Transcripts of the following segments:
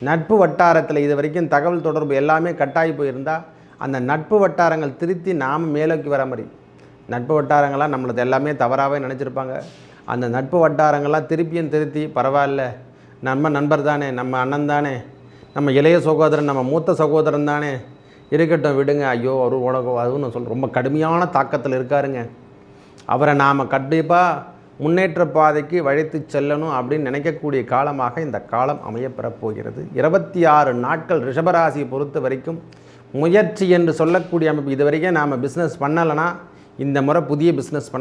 நட்பு வட்டாரத்தில் இது வரைக்கும் தகவல் தொடர்பு எல்லாமே கட்டாயி போயிருந்தால் அந்த நட்பு வட்டாரங்கள் திருத்தி நாம் மேலோக்கி வர மாதிரி. நட்பு வட்டாரங்கள்லாம் நம்மளது எல்லாமே தவறாகவே நினச்சிருப்பாங்க. அந்த நட்பு வட்டாரங்கள்லாம் திருப்பியும் திருத்தி பரவாயில்ல, நம்ம நண்பர் தானே, நம்ம அண்ணன் தானே, நம்ம இளைய சகோதரன், நம்ம மூத்த சகோதரன் தானே, இருக்கட்டும் விடுங்க, ஐயோ அவர் உனக்கு அதுன்னு சொல்ல ரொம்ப கடுமையான தாக்கத்தில் இருக்காருங்க, அவரை நாம் கண்டிப்பாக முன்னேற்ற பாதைக்கு வழித்து செல்லணும் அப்படின்னு நினைக்கக்கூடிய காலமாக இந்த காலம் அமையப்பெறப் போகிறது. 26 நாட்கள் ரிஷபராசியை பொறுத்த வரைக்கும் முயற்சி என்று சொல்லக்கூடிய அமைப்பு. இது வரைக்கும் நாம் பிஸ்னஸ் பண்ணலைன்னா இந்த முறை புதிய பிஸ்னஸ்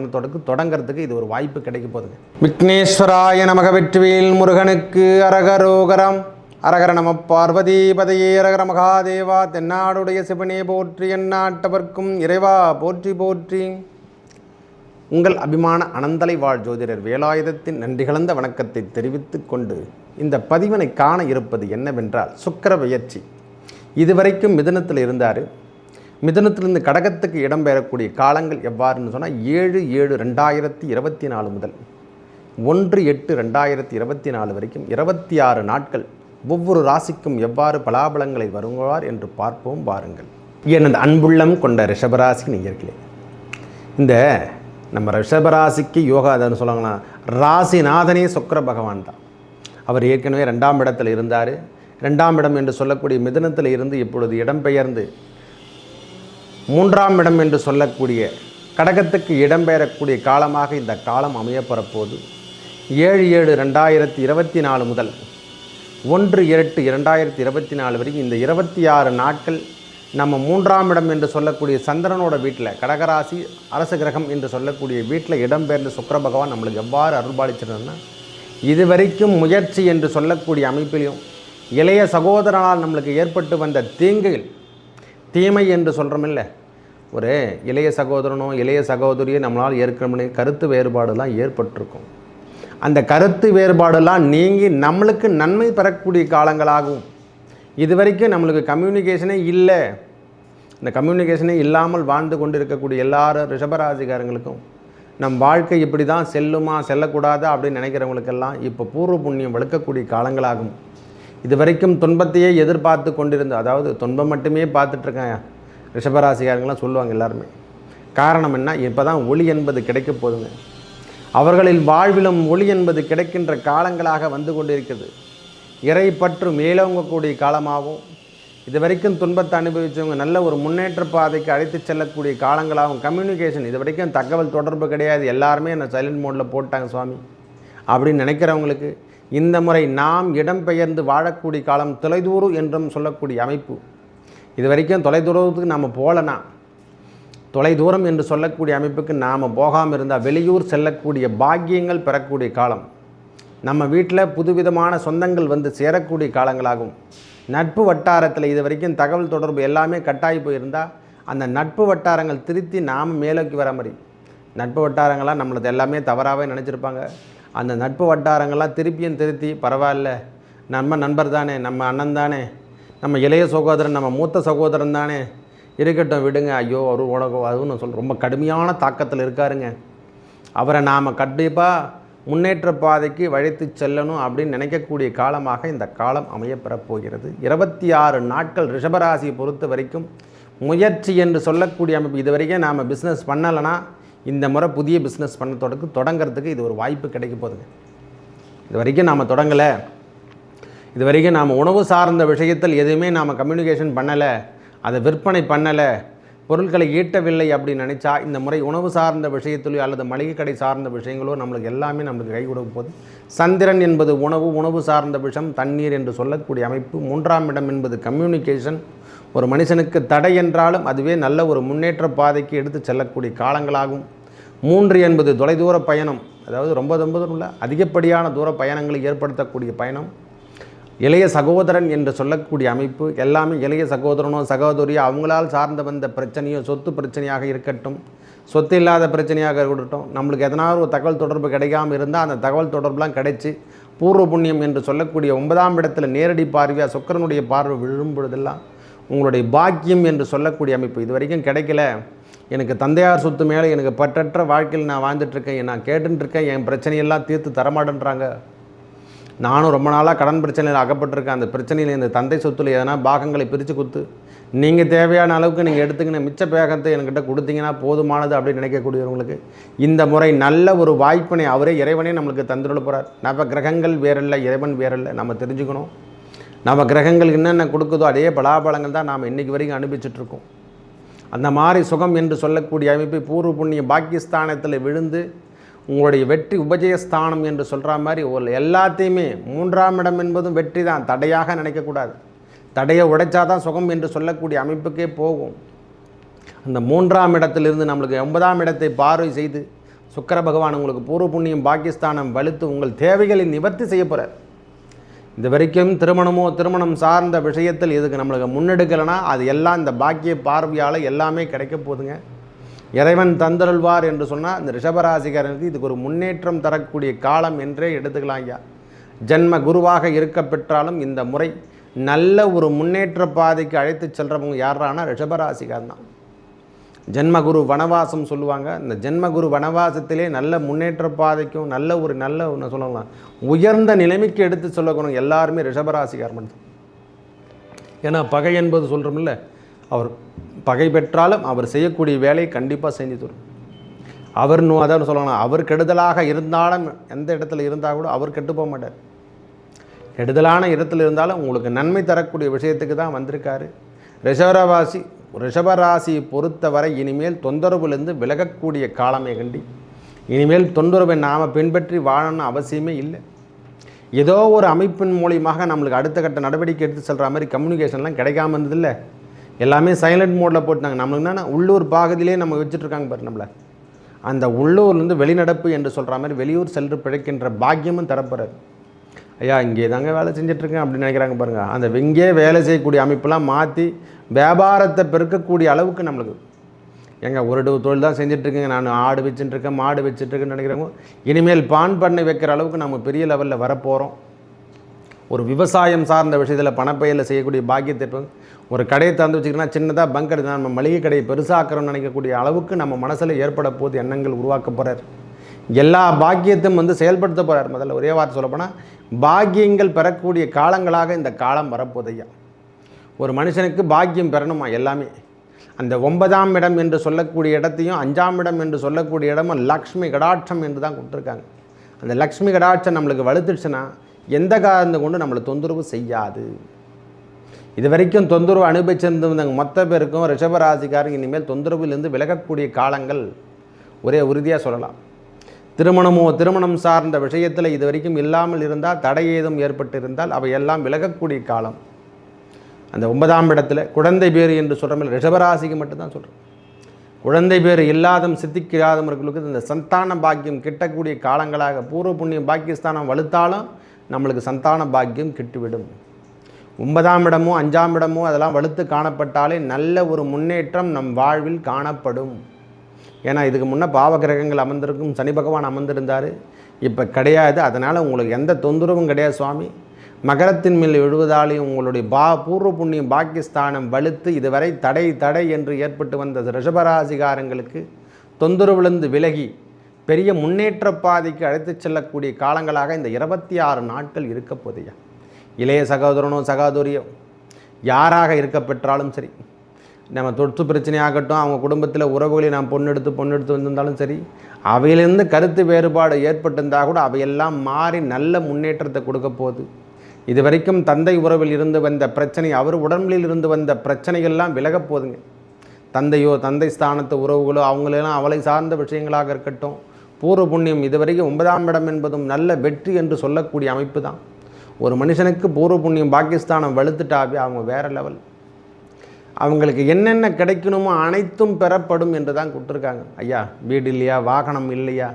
தொடங்கிறதுக்கு இது ஒரு வாய்ப்பு கிடைக்க போகுதுங்க. விக்னேஸ்வராய நமக. வெற்றிவேல் முருகனுக்கு அரகரோகரம். அரகர நம பார்வதி பதையே. அரகர மகாதேவா. தென்னாடுடைய சிவனே போற்றி, எந்நாட்டவர்க்கும் இறைவா போற்றி போற்றி. உங்கள் அபிமான அனந்தலை வாழ் ஜோதிடர் வேலாயுதத்தின் நன்றி கலந்த வணக்கத்தை தெரிவித்து கொண்டு இந்த பதிவினை காண இருப்பது என்னவென்றால், சுக்கிர பெயர்ச்சி. இதுவரைக்கும் மிதுனத்தில் இருந்தார். மிதுனத்திலிருந்து கடகத்துக்கு இடம்பெறக்கூடிய காலங்கள் எவ்வாறுன்னு சொன்னால் 7/7/2024 முதல் 1/8/2024 வரைக்கும் 26 நாட்கள் ஒவ்வொரு ராசிக்கும் எவ்வாறு பலாபலங்களை வருவார் என்று பார்ப்போம் வாருங்கள். எனது அன்புள்ளம் கொண்ட ரிஷபராசி நேயர்களே, இந்த நம்ம ரிஷபராசிக்கு யோகா எதுன்னு சொல்லுவாங்கன்னா, ராசிநாதனே சுக்கிர பகவான் தான். அவர் ஏற்கனவே 2ஆம் இடத்தில் இருந்தார். 2ஆம் இடம் என்று சொல்லக்கூடிய மிதுனத்தில் இருந்து இப்பொழுது இடம்பெயர்ந்து 3ஆம் இடம் என்று சொல்லக்கூடிய கடகத்துக்கு இடம்பெயரக்கூடிய காலமாக இந்த காலம் அமையப்பெறப்போது. 7/7/2024 முதல் 1/8/2024 வரைக்கும் இந்த 26 நாட்கள் நம்ம 3ஆம் இடம் என்று சொல்லக்கூடிய சந்திரனோட வீட்டில், கடகராசி அரச கிரகம் என்று சொல்லக்கூடிய வீட்டில் இடம்பெயர்ந்த சுக்கிர பகவான் நம்மளுக்கு எவ்வாறு அருள்பாலிச்சிருந்தோம்னா, இதுவரைக்கும் முயற்சி என்று சொல்லக்கூடிய அமைப்பிலையும் இளைய சகோதரனால் நம்மளுக்கு ஏற்பட்டு வந்த தீங்குகள், தீமை என்று சொல்கிறோமில்ல, ஒரு இளைய சகோதரனோ இளைய சகோதரியோ நம்மளால் ஏற்கனவே கருத்து வேறுபாடுலாம் ஏற்பட்டிருக்கும். அந்த கருத்து வேறுபாடெல்லாம் நீங்கி நம்மளுக்கு நன்மை பெறக்கூடிய காலங்களாகும். இதுவரைக்கும் நம்மளுக்கு கம்யூனிகேஷனே இல்லை. இந்த கம்யூனிகேஷனே இல்லாமல் வாழ்ந்து கொண்டு இருக்கக்கூடிய எல்லாரும் ரிஷபராசிக்காரங்களுக்கும் நம் வாழ்க்கை இப்படி தான் செல்லுமா செல்லக்கூடாதா அப்படின்னு நினைக்கிறவங்களுக்கெல்லாம் இப்போ பூர்வ புண்ணியம் வளர்க்கக்கூடிய காலங்களாகும். இதுவரைக்கும் துன்பத்தையே எதிர்பார்த்து கொண்டிருந்த, அதாவது துன்பம் மட்டுமே பார்த்துட்ருக்கேன் ரிஷபராசிக்காரங்களாம் சொல்லுவாங்க எல்லாருமே. காரணம் என்ன? இப்போ தான் ஒளி என்பது கிடைக்க போதுங்க. அவர்களின் வாழ்விலும் ஒளி என்பது கிடைக்கின்ற காலங்களாக வந்து கொண்டிருக்கிறது. இறை பற்று மேலோங்கக்கூடிய காலமாகவும், இது வரைக்கும் துன்பத்தை அனுபவித்தவங்க நல்ல ஒரு முன்னேற்ற பாதைக்கு அழைத்து செல்லக்கூடிய காலங்களாகவும். கம்யூனிகேஷன், இது வரைக்கும் தகவல் தொடர்பு கிடையாது, எல்லாருமே என்னை சைலண்ட் மோடில் போட்டாங்க சுவாமி அப்படின்னு நினைக்கிறவங்களுக்கு இந்த முறை நாம் இடம்பெயர்ந்து வாழக்கூடிய காலம். தொலைதூரம் என்றும் சொல்லக்கூடிய அமைப்பு. இது வரைக்கும் தொலைதூரத்துக்கு நாம் போகலனா, தொலைதூரம் என்று சொல்லக்கூடிய அமைப்புக்கு நாம் போகாமல் இருந்தால் வெளியூர் செல்லக்கூடிய பாக்கியங்கள் பெறக்கூடிய காலம். நம்ம வீட்டில் புதுவிதமான சொந்தங்கள் வந்து சேரக்கூடிய காலங்களாகும். நட்பு வட்டாரத்தில் இது வரைக்கும் தகவல் தொடர்பு எல்லாமே கட்டாயி போயிருந்தால் அந்த நட்பு வட்டாரங்கள் திருத்தி நாம் மேலோக்கி வர மாதிரி. நட்பு வட்டாரங்கள்லாம் நம்மளது எல்லாமே தவறாகவே நினச்சிருப்பாங்க. அந்த நட்பு வட்டாரங்கள்லாம் திருப்பியும் திருத்தி பரவாயில்ல, நம்ம நண்பர் தானே, நம்ம அண்ணன் தானே, நம்ம இளைய சகோதரன், நம்ம மூத்த சகோதரன் தானே, இருக்கட்டும் விடுங்க, ஐயோ அவர் உனக்கு அதுன்னு சொல்ல ரொம்ப கடுமையான தாக்கத்தில் இருக்காருங்க, அவரை நாம் கண்டிப்பாக முன்னேற்ற பாதைக்கு வழித்து செல்லணும் அப்படின்னு நினைக்கக்கூடிய காலமாக இந்த காலம் அமையப்பெறப் போகிறது. 26 நாட்கள் ரிஷபராசியை பொறுத்த வரைக்கும் முயற்சி என்று சொல்லக்கூடிய அமைப்பு. இது வரைக்கும் நாம் பிஸ்னஸ் பண்ணலைன்னா இந்த முறை புதிய பிஸ்னஸ் தொடங்கிறதுக்கு இது ஒரு வாய்ப்பு கிடைக்க போகுதுங்க. இது வரைக்கும் நாம் தொடங்கலை, இது வரைக்கும் நாம் உணவு சார்ந்த விஷயத்தில் எதுவுமே நாம் கம்யூனிகேஷன் பண்ணலை, அதை விற்பனை பண்ணலை, பொருட்களை ஈட்டவில்லை அப்படின்னு நினச்சா இந்த முறை உணவு சார்ந்த விஷயத்திலோ அல்லது மளிகை கடை சார்ந்த விஷயங்களோ நம்மளுக்கு எல்லாமே நம்மளுக்கு கை கொடுக்க போகுது. சந்திரன் என்பது உணவு, உணவு சார்ந்த விஷம், தண்ணீர் என்று சொல்லக்கூடிய அமைப்பு. 3ஆம் இடம் என்பது கம்யூனிகேஷன். ஒரு மனுஷனுக்கு தடை என்றாலும் அதுவே நல்ல ஒரு முன்னேற்ற பாதைக்கு எடுத்து செல்லக்கூடிய காலங்களாகும். 3 என்பது தொலைதூர பயணம், அதாவது ரொம்ப தூரம் உள்ள அதிகப்படியான தூர பயணங்களை ஏற்படுத்தக்கூடிய பயணம். இளைய சகோதரன் என்று சொல்லக்கூடிய அமைப்பு எல்லாமே இளைய சகோதரனோ சகோதரியோ அவங்களால் சார்ந்த வந்த பிரச்சனையோ, சொத்து பிரச்சனையாக இருக்கட்டும், சொத்து இல்லாத பிரச்சனையாக இருக்கட்டும், நம்மளுக்கு எதனாலும் ஒரு தகவல் தொடர்பு கிடைக்காமல் இருந்தால் அந்த தகவல் தொடர்புலாம் கிடைச்சி பூர்வ புண்ணியம் என்று சொல்லக்கூடிய 9ஆம் இடத்துல நேரடி பார்வையாக சுக்கிரனுடைய பார்வை விழும் பொழுதெல்லாம் உங்களுடைய பாக்கியம் என்று சொல்லக்கூடிய அமைப்பு. இது வரைக்கும் கிடைக்கல, எனக்கு தந்தையார் சொத்து மேலே எனக்கு பற்றற்ற வாழ்க்கையில் நான் வாழ்ந்துட்டுருக்கேன், நான் கேட்டுருக்கேன், என் பிரச்சனையெல்லாம் தீர்த்து தரமாட்டேன்றாங்க, நானும் ரொம்ப நாளாக கடன் பிரச்சனையில் அகப்பட்டிருக்கேன். அந்த பிரச்சனையில் இந்த தந்தை சொத்துல எதனா பாகங்களை பிரித்து கொடுத்து நீங்கள் தேவையான அளவுக்கு நீங்கள் எடுத்துக்கின மிச்ச பேகத்தை என்கிட்ட கொடுத்தீங்கன்னா போதுமானது அப்படின்னு நினைக்கக்கூடியவங்களுக்கு இந்த முறை நல்ல ஒரு வாய்ப்பினை அவரே இறைவனே நம்மளுக்கு தந்துள்ள போகிறார். நவ கிரகங்கள் வேறில்லை, இறைவன் வேறில்லை. நம்ம தெரிஞ்சுக்கணும், நவ கிரகங்கள் என்னென்ன கொடுக்குதோ அதே பலாபலங்கள் தான் நாம் இன்றைக்கி வரைக்கும் அனுபவிச்சுட்ருக்கோம். அந்த மாதிரி சுகம் என்று சொல்லக்கூடிய அமைப்பை பூர்வ புண்ணிய பாக்கியஸ்தானத்தில் விழுந்து உங்களுடைய வெற்றி உபஜயஸ்தானம் என்று சொல்கிற மாதிரி ஒரு எல்லாத்தையுமே 3ஆம் இடம் என்பதும் வெற்றி தான், தடையாக நினைக்கக்கூடாது. தடையை உடைச்சாதான் சுகம் என்று சொல்லக்கூடிய அமைப்புக்கே போகும். அந்த 3ஆம் இடத்திலிருந்து நம்மளுக்கு 9ஆம் இடத்தை பார்வை செய்து சுக்கிர பகவான் உங்களுக்கு பூர்வ புண்ணியம் பாக்கியஸ்தானம் வலுத்து உங்கள் தேவைகளை நிவர்த்தி செய்ய போகிறார். இது வரைக்கும் திருமணம் சார்ந்த விஷயத்தில் இதுக்கு நம்மளுக்கு முன்னெடுக்கலைன்னா அது எல்லாம் இந்த பாக்கிய பார்வையால் எல்லாமே கிடைக்க போதுங்க. இறைவன் தந்தருள்வார் என்று சொன்னால் இந்த ரிஷபராசிக்காரனுக்கு இதுக்கு ஒரு முன்னேற்றம் தரக்கூடிய காலம் என்றே எடுத்துக்கலாம். ஐயா ஜென்ம குருவாக இருக்க பெற்றாலும் இந்த முறை நல்ல ஒரு முன்னேற்ற பாதைக்கு அழைத்து செல்றவங்க யாரானா ரிஷபராசிக்காரன் தான். ஜென்மகுரு வனவாசம் சொல்லுவாங்க. இந்த ஜென்மகுரு வனவாசத்திலே நல்ல முன்னேற்ற பாதைக்கும் நல்ல ஒன்று சொல்லலாம் உயர்ந்த நிலைமைக்கு எடுத்து சொல்லக்கணும் எல்லாருமே ரிஷபராசிக்காரன் தான். ஏன்னா பகை என்பது சொல்கிறோம்ல, அவர் பகை பெற்றாலும் அவர் செய்யக்கூடிய வேலையை கண்டிப்பாக செஞ்சு தரும். அவர் அதான் சொல்லணும், அவர் கெடுதலாக இருந்தாலும் எந்த இடத்துல இருந்தால் கூட அவர் கெட்டு போக மாட்டார். கெடுதலான இடத்துல இருந்தாலும் உங்களுக்கு நன்மை தரக்கூடிய விஷயத்துக்கு தான் வந்திருக்காரு. ரிஷபராசியை பொறுத்தவரை இனிமேல் தொந்தரவுலேருந்து விலகக்கூடிய காலமே கண்டி. இனிமேல் தொந்தரவை நாம் பின்பற்றி வாழணும்னு அவசியமே இல்லை. ஏதோ ஒரு அமைப்பின் மூலியமாக நம்மளுக்கு அடுத்த கட்ட நடவடிக்கை எடுத்து செல்கிற மாதிரி கம்யூனிகேஷன்லாம் கிடைக்காம இருந்ததில்லை. எல்லாமே சைலண்ட் மோடில் போட்டாங்க. நம்மளுக்கு என்னென்னா உள்ளூர் பாகத்திலே நம்ம வச்சுட்ருக்காங்க பாரு நம்மளை. அந்த உள்ளூர்லேருந்து வெளிநடப்பு என்று சொல்கிற மாதிரி வெளியூர் சென்று பிழைக்கின்ற பாக்கியமும் தரப்படுறாரு. ஐயா இங்கே தாங்க வேலை செஞ்சிட்ருக்கேன் அப்படின்னு நினைக்கிறாங்க பாருங்கள். அந்த இங்கே வேலை செய்யக்கூடிய அமைப்பெல்லாம் மாற்றி வியாபாரத்தை பெருக்கக்கூடிய அளவுக்கு நம்மளுக்கு ஒரு தொழில் தான் செஞ்சிட்ருக்கேங்க, நான் ஆடு வச்சுட்டுருக்கேன் மாடு வச்சுட்ருக்கேன்னு நினைக்கிறவங்க இனிமேல் பான் பண்ணை வைக்கிற அளவுக்கு நம்ம பெரிய லெவலில் வரப்போகிறோம். ஒரு விவசாயம் சார்ந்த விஷயத்தில் பணப்பையில் செய்யக்கூடிய பாக்கியத்தை இருப்பாங்க. ஒரு கடையை திறந்து வச்சுக்கிட்டோன்னா சின்னதாக பங்க் எடுத்து நம்ம மளிகை கடையை பெருசாக்கிறோம்னு நினைக்கக்கூடிய அளவுக்கு நம்ம மனசில் ஏற்பட போது எண்ணங்கள் உருவாக்க போகிறார். எல்லா பாக்கியத்தையும் செயல்படுத்த போகிறார். முதல்ல ஒரே வார்த்தை சொல்லப்போனால் பாக்கியங்கள் பெறக்கூடிய காலங்களாக இந்த காலம் வரப்போதையா. ஒரு மனுஷனுக்கு பாக்கியம் பெறணுமா எல்லாமே. அந்த 9ஆம் இடம் என்று சொல்லக்கூடிய இடத்தையும் 5ஆம் இடம் என்று சொல்லக்கூடிய இடமும் லக்ஷ்மி கடாட்சம் என்று தான் கொடுத்துருக்காங்க. அந்த லக்ஷ்மி கடாட்சம் நம்மளுக்கு வலுத்துடுச்சுன்னா எந்த காரணத்தை கொண்டு நம்மளை தொந்தரவு செய்யாது. இது வரைக்கும் தொந்தரவு அனுபவிச்சிருந்தவங்க மொத்த பேருக்கும் ரிஷபராசிக்காரங்க இனிமேல் தொந்தரவிலிருந்து விலகக்கூடிய காலங்கள் ஒரே உறுதியாக சொல்லலாம். திருமணம் சார்ந்த விஷயத்தில் இது வரைக்கும் இல்லாமல் இருந்தால் தடை ஏதும் ஏற்பட்டிருந்தால் அவையெல்லாம் விலகக்கூடிய காலம். அந்த 9ஆம் இடத்துல குழந்தை பேர் என்று சொல்கிறோம், ரிஷபராசிக்கு மட்டும்தான் சொல்கிறேன். குழந்தை பேர் இல்லாதம் சித்திக்காதவர்களுக்கு இந்த சந்தான பாக்கியம் கிட்டக்கூடிய காலங்களாக பூர்வ புண்ணியம் பாக்கியஸ்தானம் வலுத்தாலும் நம்மளுக்கு சந்தான பாக்கியம் கிட்டுவிடும். 9ஆம் இடமோ 5ஆம் இடமோ அதெல்லாம் வலுத்து காணப்பட்டாலே நல்ல ஒரு முன்னேற்றம் நம் வாழ்வில் காணப்படும். ஏன்னா இதுக்கு முன்னே பாவகிரகங்கள் அமர்ந்திருக்கும், சனி பகவான் அமர்ந்திருந்தார், இப்போ கிடையாது. அதனால் உங்களுக்கு எந்த தொந்தரவும் கிடையாது சுவாமி. மகரத்தின் மேல் விழுவதாலேயும் உங்களுடைய பூர்வ புண்ணியம் பாக்கியஸ்தானம் வலுத்து இதுவரை தடை என்று ஏற்பட்டு வந்த ரிஷபராசிகாரங்களுக்கு தொந்தரவிலிருந்து விலகி பெரிய முன்னேற்ற பாதைக்கு அழைத்து செல்லக்கூடிய காலங்களாக இந்த 26 நாட்கள் இருக்க போதையா. இளைய சகோதரனோ சகோதரியோ யாராக இருக்க பெற்றாலும் சரி, நம்ம தொற்று பிரச்சனையாகட்டும், அவங்க குடும்பத்தில் உறவுகளை நாம் பொண்ணெடுத்து வந்திருந்தாலும் சரி, அவையிலிருந்து கருத்து வேறுபாடு ஏற்பட்டிருந்தால் கூட அவையெல்லாம் மாறி நல்ல முன்னேற்றத்தை கொடுக்க போகுது. இது வரைக்கும் தந்தை உறவில் இருந்து வந்த பிரச்சனை, அவர் உடம்பில் இருந்து வந்த பிரச்சனைகள்லாம் விலகப் போகுதுங்க. தந்தையோ தந்தை ஸ்தானத்து உறவுகளோ அவங்களெல்லாம் அவளை சார்ந்த விஷயங்களாக இருக்கட்டும், பூர்வ புண்ணியம் இதுவரைக்கும் 9ஆம் இடம் என்பதும் நல்ல வெற்றி என்று சொல்லக்கூடிய அமைப்பு தான். ஒரு மனுஷனுக்கு பூர்வ புண்ணியம் பாக்கியஸ்தானம் வலுத்துட்டாவே அவங்க வேறு லெவல். அவங்களுக்கு என்னென்ன கிடைக்கணுமோ அனைத்தும் பெறப்படும் என்று தான் கொடுத்துருக்காங்க. ஐயா வீடு இல்லையா, வாகனம் இல்லையா,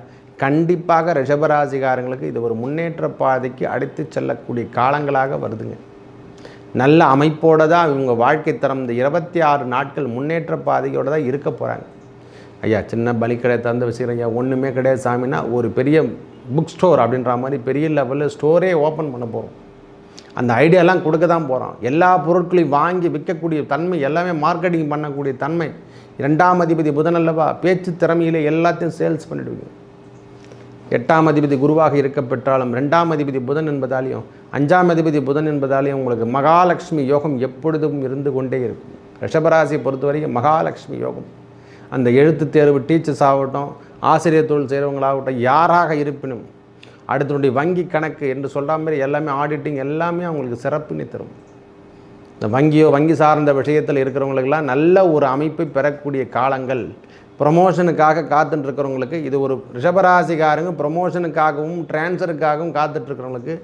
கண்டிப்பாக ரிஷபராசிகாரங்களுக்கு இது ஒரு முன்னேற்ற பாதைக்கு அழைத்து செல்லக்கூடிய காலங்களாக வருதுங்க. நல்ல அமைப்போடு தான் இவங்க வாழ்க்கை தரம் இந்த 26 நாட்கள் முன்னேற்ற பாதையோடு தான் இருக்க போகிறாங்க. ஐயா சின்ன பலி கடை தந்து வச்சுக்கிறேன், ஐயா ஒன்றுமே கிடையாது சாமின்னா ஒரு பெரிய புக் ஸ்டோர் அப்படின்ற மாதிரி பெரிய லெவலில் ஸ்டோரே ஓப்பன் பண்ண போகிறோம். அந்த ஐடியாலாம் கொடுக்க தான் போகிறோம். எல்லா பொருட்களையும் வாங்கி விற்கக்கூடிய தன்மை, எல்லாமே மார்க்கெட்டிங் பண்ணக்கூடிய தன்மை. 2ஆம் அதிபதி புதன் அல்லவா, பேச்சு திறமையிலே எல்லாத்தையும் சேல்ஸ் பண்ணிவிடுவீங்க. 8ஆம் அதிபதி குருவாக இருக்க பெற்றாலும் 2ஆம் அதிபதி புதன் என்பதாலையும் 5ஆம் அதிபதி புதன் என்பதாலையும் உங்களுக்கு மகாலட்சுமி யோகம் எப்பொழுதும் இருந்து கொண்டே இருக்கும். ரிஷபராசியை பொறுத்தவரைக்கும் மகாலட்சுமி யோகம். அந்த எழுத்து தேர்வு, டீச்சர்ஸ் ஆகட்டும், ஆசிரியர் தொழில் செய்கிறவங்களாகட்டும், யாராக இருப்பினும் அடுத்தனுடைய வங்கி கணக்கு என்று சொல்கிற மாதிரி எல்லாமே ஆடிட்டிங் எல்லாமே அவங்களுக்கு சிறப்புன்னு தரும். இந்த வங்கி சார்ந்த விஷயத்தில் இருக்கிறவங்களுக்கெல்லாம் நல்ல ஒரு அமைப்பை பெறக்கூடிய காலங்கள். ப்ரொமோஷனுக்காக காத்துட்ருக்கிறவங்களுக்கு இது ஒரு ரிஷபராசிக்காரங்க ப்ரொமோஷனுக்காகவும் டிரான்ஸ்ஃபருக்காகவும் காத்துட்ருக்கிறவங்களுக்கு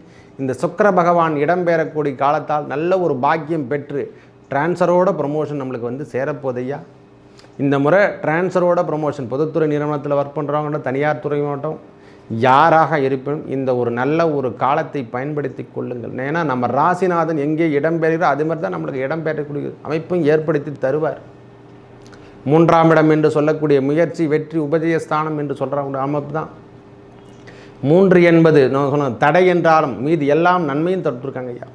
இந்த சுக்கிர பகவான் இடம்பெறக்கூடிய காலத்தால் நல்ல ஒரு பாக்கியம் பெற்று டிரான்ஸ்ஃபரோட ப்ரொமோஷன் நம்மளுக்கு வந்து சேரப்போதையா. இந்த முறை டிரான்ஸ்ஃபரோட ப்ரொமோஷன் பொதுத்துறை நிறுவனத்தில் ஒர்க் பண்ணுறவங்க, தனியார் துறை மாவட்டம் யாராக இருப்பினும் இந்த ஒரு நல்ல ஒரு காலத்தை பயன்படுத்தி கொள்ளுங்கள். ஏன்னா நம்ம ராசிநாதன் எங்கே இடம்பெறுகிறோ அது மாதிரி தான் நம்மளுக்கு இடம்பெறக்கூடிய அமைப்பும் ஏற்படுத்தி தருவார். 3ஆம் இடம் என்று சொல்லக்கூடிய முயற்சி, வெற்றி, உபஜயஸ்தானம் என்று சொல்கிற அமைப்பு தான். 3 என்பது நான் சொன்ன தடை என்றாலும் மீது எல்லாம் நன்மையும் தொட்டிருக்காங்க ஐயா.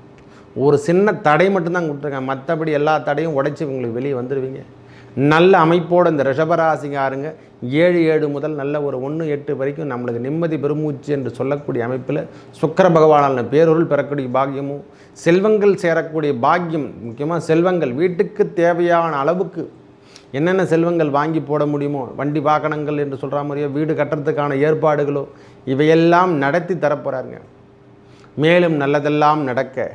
ஒரு சின்ன தடை மட்டும்தான் கொடுத்துருக்காங்க, மற்றபடி எல்லா தடையும் உடைச்சி உங்களுக்கு வெளியே வந்துடுவீங்க. நல்ல அமைப்போடு இந்த ரிஷபராசிக்காரங்க 7 முதல் நல்ல ஒரு 1-8 வரைக்கும் நம்மளுக்கு நிம்மதி பெருமூச்சு என்று சொல்லக்கூடிய அமைப்பில் சுக்கிர பகவானான பேரொருள் பெறக்கூடிய பாக்கியமும், செல்வங்கள் சேரக்கூடிய பாக்கியம், முக்கியமாக செல்வங்கள் வீட்டுக்கு தேவையான அளவுக்கு என்னென்ன செல்வங்கள் வாங்கி போட முடியுமோ, வண்டி வாகனங்கள் என்று சொல்கிற மாதிரியோ, வீடு கட்டுறதுக்கான ஏற்பாடுகளோ இவையெல்லாம் நடத்தி தரப்போகிறாருங்க. மேலும் நல்லதெல்லாம் நடக்க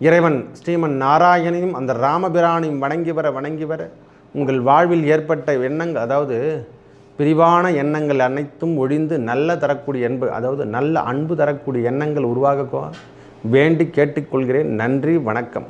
இறைவன் ஸ்ரீமன் நாராயணையும் அந்த ராமபிரானையும் வணங்கி வர உங்கள் வாழ்வில் ஏற்பட்ட எண்ணங்கள், அதாவது பிரிவான எண்ணங்கள் அனைத்தும் ஒழிந்து நல்ல தரக்கூடிய நல்ல அன்பு தரக்கூடிய எண்ணங்கள் உருவாக வேண்டி கேட்டுக்கொள்கிறேன். நன்றி, வணக்கம்.